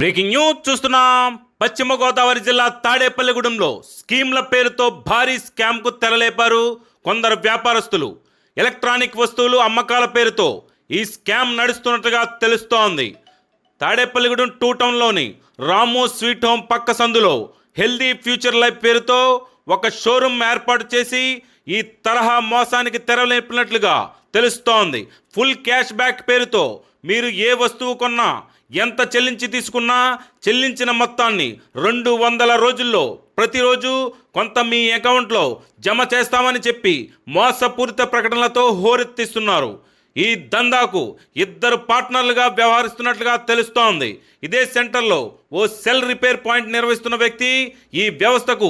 Breaking news చూస్తున్నాం. పశ్చిమ గోదావరి జిల్లా తాడేపల్లిగూడెంలో స్కీమ్ల పేరుతో భారీ స్కామ్కు తెరలేపారు కొందరు వ్యాపారస్తులు. ఎలక్ట్రానిక్ వస్తువులు అమ్మకాల పేరుతో ఈ స్కామ్ నడుస్తున్నట్టుగా తెలుస్తోంది. తాడేపల్లిగూడెం టూ టౌన్లోని రాము స్వీట్ హోమ్ పక్క సందులో హెల్దీ ఫ్యూచర్ లైఫ్ పేరుతో ఒక షోరూమ్ ఏర్పాటు చేసి ఈ తరహా మోసానికి తెరలేపినట్లుగా తెలుస్తోంది. ఫుల్ క్యాష్ బ్యాక్ పేరుతో మీరు ఏ వస్తువు కొన్నా, ఎంత చెల్లించి తీసుకున్నా చెల్లించిన మొత్తాన్ని 200 రోజుల్లో ప్రతిరోజు కొంత మీ అకౌంట్లో జమ చేస్తామని చెప్పి మోసపూరిత ప్రకటనలతో హోరెత్తిస్తున్నారు. ఈ దందాకు ఇద్దరు పార్ట్నర్లుగా వ్యవహరిస్తున్నట్లుగా తెలుస్తోంది. ఇదే సెంటర్లో ఓ సెల్ రిపేర్ పాయింట్ నిర్వహిస్తున్న వ్యక్తి ఈ వ్యవస్థకు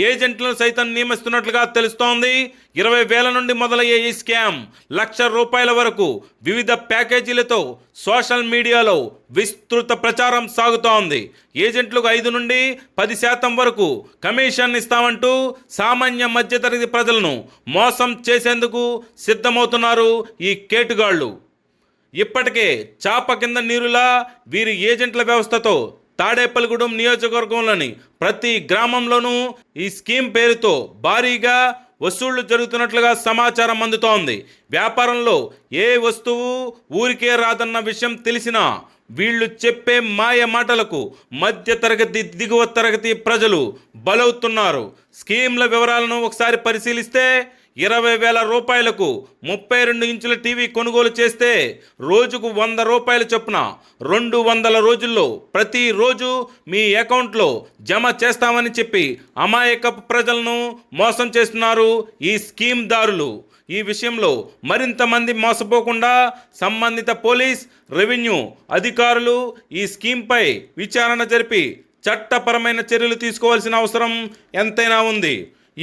ఏజెంట్లను సైతం నియమిస్తున్నట్లుగా తెలుస్తోంది. 20,000 నుండి మొదలయ్యే ఈ స్కామ్ ₹1,00,000 వరకు వివిధ ప్యాకేజీలతో సోషల్ మీడియాలో విస్తృత ప్రచారం సాగుతోంది. ఏజెంట్లకు 5 నుండి 10% వరకు కమిషన్ ఇస్తామంటూ సామాన్య మధ్యతరగతి ప్రజలను మోసం చేసేందుకు సిద్ధమవుతున్నారు ఈ కేటుగాళ్లు. ఇప్పటికే చాప కింద నీరులా వీరి ఏజెంట్ల వ్యవస్థతో తాడేపల్లిగూడెం నియోజకవర్గంలోని ప్రతి గ్రామంలోనూ ఈ స్కీమ్ పేరుతో భారీగా వసూళ్లు జరుగుతున్నట్లుగా సమాచారం అందుతోంది. వ్యాపారంలో ఏ వస్తువు ఊరికే రాదన్న విషయం తెలిసినా వీళ్ళు చెప్పే మాయ మాటలకు మధ్య తరగతి, దిగువ తరగతి ప్రజలు బలవుతున్నారు. స్కీమ్ల వివరాలను ఒకసారి పరిశీలిస్తే 20,000 రూపాయలకు 32 ఇంచుల టీవీ కొనుగోలు చేస్తే రోజుకు ₹100 చొప్పున 200 రోజుల్లో ప్రతిరోజు మీ అకౌంట్లో జమ చేస్తామని చెప్పి అమాయకపు ప్రజలను మోసం చేస్తున్నారు ఈ స్కీమ్ దారులు. ఈ విషయంలో మరింత మంది మోసపోకుండా సంబంధిత పోలీస్, రెవెన్యూ అధికారులు ఈ స్కీమ్పై విచారణ జరిపి చట్టపరమైన చర్యలు తీసుకోవాల్సిన అవసరం ఎంతైనా ఉంది.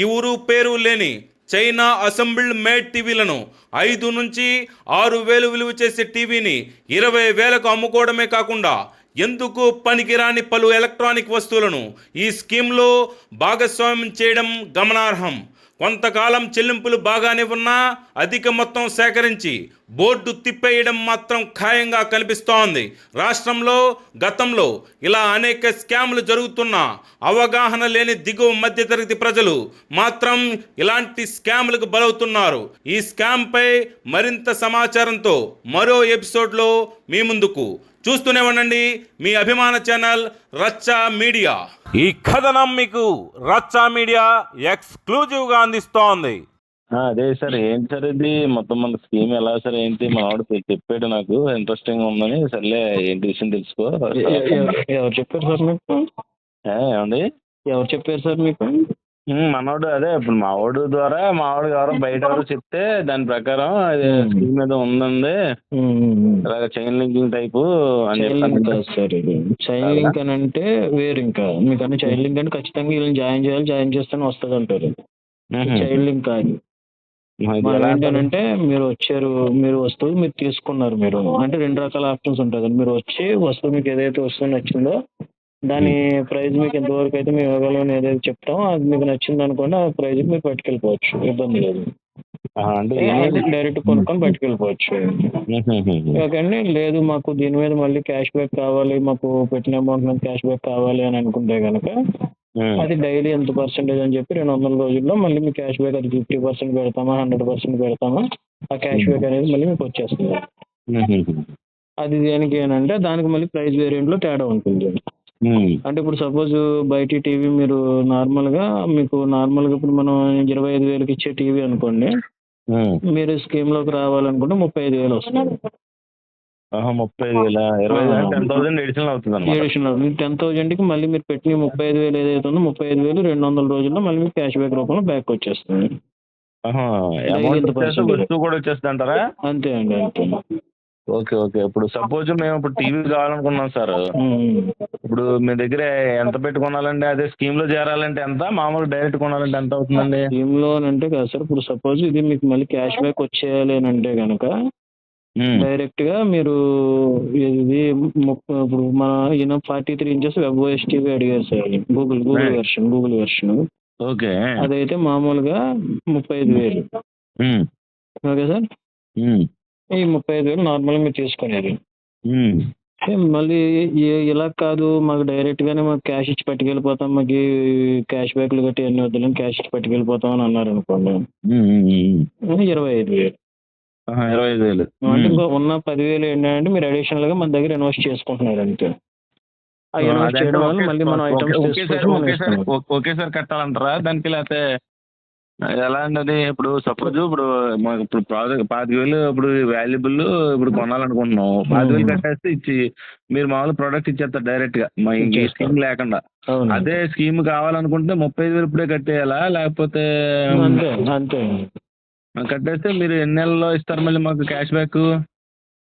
ఈ ఊరు పేరు లేని చైనా అసెంబ్ల్డ్ మేడ్ టీవీలను 5 నుంచి 6,000 విలువ చేసే టీవీని 20,000కు అమ్ముకోవడమే కాకుండా ఎందుకు పనికిరాని పలు ఎలక్ట్రానిక్ వస్తువులను ఈ స్కీమ్లో భాగస్వామ్యం చేయడం గమనార్హం. కొంతకాలం చెల్లింపులు బాగానే ఉన్నా అధిక మొత్తం సేకరించి బోర్డు తిప్పేయడం మాత్రం ఖాయంగా కనిపిస్తోంది. రాష్ట్రంలో గతంలో ఇలా అనేక స్కామ్లు జరుగుతున్నా అవగాహన లేని దిగువ మధ్యతరగతి ప్రజలు మాత్రం ఇలాంటి స్కామ్లకు బలవుతున్నారు. ఈ స్కామ్పై మరింత సమాచారంతో మరో ఎపిసోడ్లో మీ ముందుకు. చూస్తూనే ఉండండి మీ అభిమాన ఛానల్ రచ్చా మీడియా. ఈ కథనం మీకు రచ్చా మీడియా ఎక్స్క్లూజివ్గా అందిస్తోంది. అదే సార్, ఏంటి సార్ ఇది మొత్తం మన స్కీమ్ ఎలా సార్, ఏంటి మా వాడు చెప్పాడు, నాకు ఇంట్రెస్టింగ్ ఉందని. సర్లే ఏంటి విషయం తెలుసుకో. ఎవరు చెప్పారు సార్ మీకు? ఏమండి, ఎవరు చెప్పారు సార్ మీకు? మనోడు అదే ఇప్పుడు మావాడు ద్వారా మావాడు ఎవరో బయట ఎవరో చెప్తే దాని ప్రకారం స్కీమ్ మీద ఉందండి, అలాగ చైన్ లింకింగ్ టైపు అని చెప్పారు సార్. ఇది చైన్ లింక్ అని అంటే వేరు. ఇంకా మీకు అన్ని చైన్ లింక్ అంటే ఖచ్చితంగా వీళ్ళని జాయిన్ చేయాలి, జాయిన్ చేస్తేనే వస్తుంది అంటారు. చైన్ లింక్ కాదు. ఏంటంటే మీరు వచ్చారు, మీరు వస్తువు మీరు తీసుకున్నారు. మీరు అంటే 2 రకాల ఆప్షన్స్ ఉంటుంది. మీరు వచ్చి వస్తువు మీకు ఏదైతే వస్తువు నచ్చిందో దాని ప్రైస్ మీకు ఎంతవరకు అయితే మేము ఇవ్వగలం ఏదైతే చెప్తామో అది మీకు నచ్చింది అనుకోండి, ఆ ప్రైజ్ మీరు పట్టుకెళ్ళిపోవచ్చు, ఇబ్బంది లేదు. డైరెక్ట్ కొనుక్కొని పట్టుకెళ్ళిపోవచ్చు. ఓకేండి. లేదు మాకు దీని మీద మళ్ళీ క్యాష్ బ్యాక్ కావాలి, మాకు పెట్టిన అమౌంట్ మీద క్యాష్ బ్యాక్ కావాలి అని అనుకుంటే కనుక అది డైలీ ఎంత పర్సెంటేజ్ అని చెప్పి 200 రోజుల్లో మళ్ళీ మీ క్యాష్ బ్యాక్ అది 50% పెడతామా, 100% పెడతామా, ఆ క్యాష్ బ్యాక్ అనేది మళ్ళీ మీకు వచ్చేస్తుంది. అది దేనికి ఏంటంటే దానికి మళ్ళీ ప్రైస్ వేరియంట్లో తేడా ఉంటుంది. అంటే ఇప్పుడు సపోజ్ బయట టీవీ మీరు నార్మల్గా ఇప్పుడు మనం 25,000కి ఇచ్చే టీవీ అనుకోండి, మీరు స్కీమ్లోకి రావాలనుకుంటే 35,000 వస్తుంది. 30,000 ఎడిషనల్ అవుతుంది. ఎడిషనల్ 10,000కి మళ్ళీ మీరు పెట్టిన 35,000 ఏదైతే ఉందో 35,000 200 రోజుల్లో మళ్ళీ మీకు క్యాష్ బ్యాక్ రూపంలో బ్యాక్ వచ్చేస్తుంది. అంతే అండి, అంతే. Okay okay. ఇప్పుడు సపోజ్ మేము ఇప్పుడు టీవీ కావాలనుకున్నాం సార్, ఇప్పుడు మీ దగ్గర ఎంత పెట్టి కొనాలండి? అదే స్కీమ్ లో చేరాలంటే ఎంత, మామూలుగా డైరెక్ట్ కొనాలంటే ఎంత అవుతుందండి? స్కీమ్ లో అంటే కదా సార్, ఇప్పుడు సపోజ్ ఇది మీకు మళ్ళీ క్యాష్ బ్యాక్ వచ్చేయాలి అని అంటే కనుక డైరెక్ట్ గా మీరు ఇది ఇప్పుడు మన 43 ఇంచెస్ వెబ్ ఓఎస్ టీవీ అడిగారు సార్, గూగుల్ వెర్షన్. ఓకే. అదైతే మామూలుగా 35,000. Okay sir. ఈ 35,000 నార్మల్గా మీరు తీసుకునేది. మళ్ళీ ఇలా కాదు, మాకు డైరెక్ట్గానే మాకు క్యాష్ ఇచ్చి పట్టుకెళ్ళిపోతాం, మాకు క్యాష్ బ్యాక్లు గట్టి అన్ని వద్దులేం, క్యాష్ ఇచ్చి పట్టుకెళ్ళిపోతాం అని అన్నారు అనుకోండి, 25,000. 25,000. అంటే ఇంకో ఉన్న 10,000 ఏంటంటే మీరు అడిషనల్గా మన దగ్గర ఇన్వెస్ట్ చేసుకుంటున్నారు అంతే. ఆ ఇన్వెస్ట్ చేయడం వల్ల మళ్ళీ మనం ఐటమ్స్ ఒకేసారి కట్టాలంటారా దానికి, లేకపోతే ఎలా అండి అది? ఇప్పుడు సపోజ్ ఇప్పుడు మాకు ఇప్పుడు 25,000 ఇప్పుడు వాల్యుబుల్ ఇప్పుడు కొనాలనుకుంటున్నాం, 25,000 కట్టేస్తే ఇచ్చి మీరు మామూలు ప్రోడక్ట్ ఇచ్చేస్తారు డైరెక్ట్ గా, మా ఇంక స్కీమ్ లేకుండా. అదే స్కీమ్ కావాలనుకుంటే 35,000 ఇప్పుడే కట్టేయాలా, లేకపోతే అంతే అంతే కట్టేస్తే మీరు ఎన్ని నెలల్లో ఇస్తారు మళ్ళీ మాకు క్యాష్ బ్యాక్?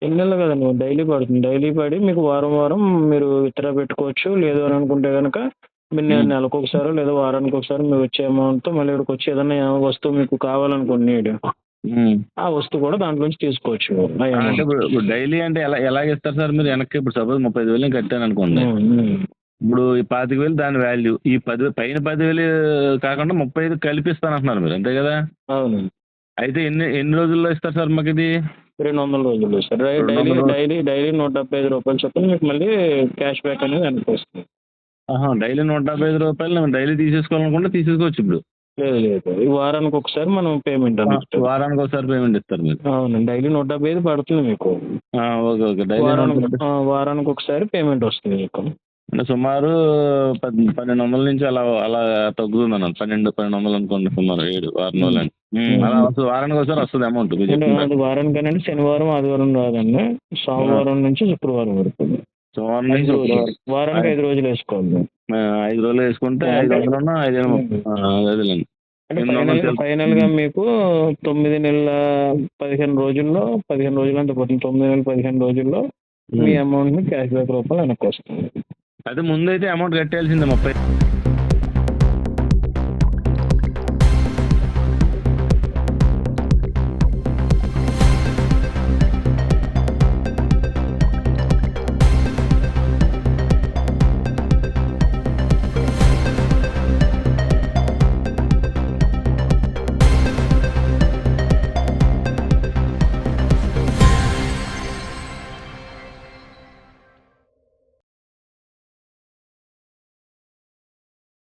ఎన్ని నెలలు కదండి, డైలీ పడుతుంది. డైలీ పడి మీకు వారం వారం మీరు విత్డ్రా పెట్టుకోవచ్చు. లేదు అని అనుకుంటే కనుక మీరు నెలకు ఒకసారి లేదా వారానికి ఒకసారి మీరు వచ్చే అమౌంట్తో మళ్ళీ ఇక్కడికి వచ్చి ఏదైనా వస్తువు మీకు కావాలనుకోండి నీడు, ఆ వస్తువు కూడా దాంట్లోంచి తీసుకోవచ్చు. అంటే ఇప్పుడు డైలీ అంటే ఎలా ఇస్తారు సార్ మీరు వెనక్కి? ఇప్పుడు సపోజ్ 35,000 కట్టాను అనుకోండి, ఇప్పుడు ఈ 25,000 దాని వాల్యూ, ఈ పైన 10,000 కాకుండా 35 కలిపిస్తాను అంటున్నారు మీరు, అంతే కదా? అవును. అయితే ఎన్ని రోజుల్లో ఇస్తారు సార్ మాకు ఇది? 200 రోజులు సార్. డైలీ 175 రూపాయలు చొప్పున మీకు మళ్ళీ క్యాష్ బ్యాక్ అనేది వెనక్కి వస్తుంది. డైలీ 175 రూపాయలు డైలీ తీసేసుకోవాలనుకుంటే తీసేసుకోవచ్చు ఇప్పుడు? లేదు లేదు, ఈ వారానికి ఒకసారి మనం పేమెంట్ అన్నట్టు. వారానికి ఒకసారి పేమెంట్ ఇస్తారు మీరు? అవునండి, డైలీ 175 పడుతుంది మీకు. Okay okay. డైలీ వారానికి ఒకసారి పేమెంట్ వస్తుంది మీకు. అంటే సుమారు 1,200 నుంచి అలా అలా తగ్గుతుంది అన్న, 1200 అనుకోండి సుమారు, 6 రోజులు అండి. అలా వస్తుంది, వారానికి ఒకసారి వస్తుంది అమౌంట్. అది వారానికనంటే శనివారం ఆదివారం రాదండి, సోమవారం నుంచి శుక్రవారం వరకు. సోమవారం నుంచి వారానికి 5 రోజులు వేసుకోవాలి. 5 రోజులు వేసుకుంటే 500 అదేలేండి. అంటే ఫైనల్ గా మీకు 9 నెలల 15 రోజుల్లో 15 రోజులు అంతా పోతుంది. 9 నెలల 15 రోజుల్లో మీ అమౌంట్ ని క్యాష్ బ్యాక్ రూపంలో వెనక్కి వస్తుంది. అయితే ముందైతే అమౌంట్ కట్టేయాల్సిందే 30.